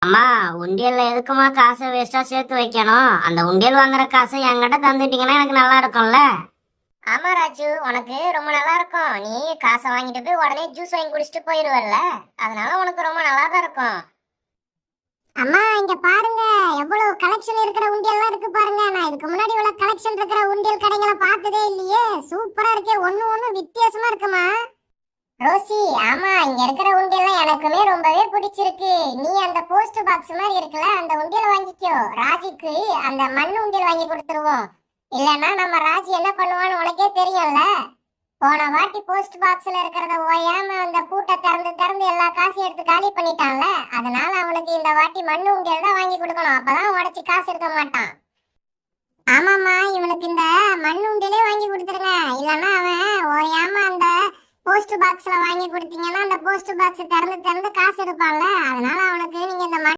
அம்மா, உண்டியல்ல எதுக்குமா காசை வேஸ்டா சேர்த்து வைக்கணும்? அந்த உண்டியல் வாங்குற காசை என்கிட்ட தந்துட்டீங்கன்னா எனக்கு நல்லா இருக்கும்ல. ஆமா ராஜு, உனக்கு ரொம்ப நல்லா இருக்கும். நீ காசை வாங்கிட்டு போய் உடனே ஜூஸ் வாங்கி குடிச்சிட்டு போயிருவல்ல. அதனால உனக்கு ரொம்ப நல்லா தான் இருக்கும். அம்மா, இங்க பாருங்க, எவ்வளவு கலெக்ஷன் இருக்கிற உண்டியல்லாம் இருக்கு பாருங்க. நான் இதுக்கு முன்னாடி இவ்வளவு கலெக்ஷன் இருக்கிற உண்டியல் கடைகளை பார்த்ததே இல்லையே. சூப்பரா இருக்கே, ஒண்ணு வித்தியாசமா இருக்குமா. ரோசி, ஆமா, இங்க இருக்கிற உண்டியெல்லாம் எனக்குமே ரொம்பவே பிடிச்சிருக்கு. நீ அந்த போஸ்ட் பாக்ஸ் மாதிரி இருக்குல்ல, அந்த உண்டியல் வாங்கிக்கோ. ராஜிக்கு அந்த மண் உண்டியல் வாங்கி கொடுத்துருவோம். இல்லன்னா நம்ம ராஜி என்ன பண்ணுவான்னு உனக்கே தெரியும்ல. போன வாட்டி போஸ்ட் பாக்ஸ்ல இருக்கிறத ஓயாம அந்த பூட்டை திறந்து திறந்து எல்லா காசையும் எடுத்து காலி பண்ணிட்டான்ல. அதனால அவனுக்கு இந்த வாட்டி மண் உண்டியல் தான் வாங்கி கொடுக்கணும். அப்பதான் உடைச்சு காசு எடுக்க மாட்டான். ஆமாமா, இவனுக்கு இந்த மண் உண்டியலே வாங்கி கொடுத்துருங்க. இல்லன்னா அவன் ஓயாம அந்த போஸ்ட் பாக்ஸ்ல வாங்கி கொடுத்தீங்கன்னா அந்த போஸ்ட் பாக்ஸ் திறந்து திறந்து காசு எடுப்பான்ல. அதனால அவனுக்கு நீங்க இந்த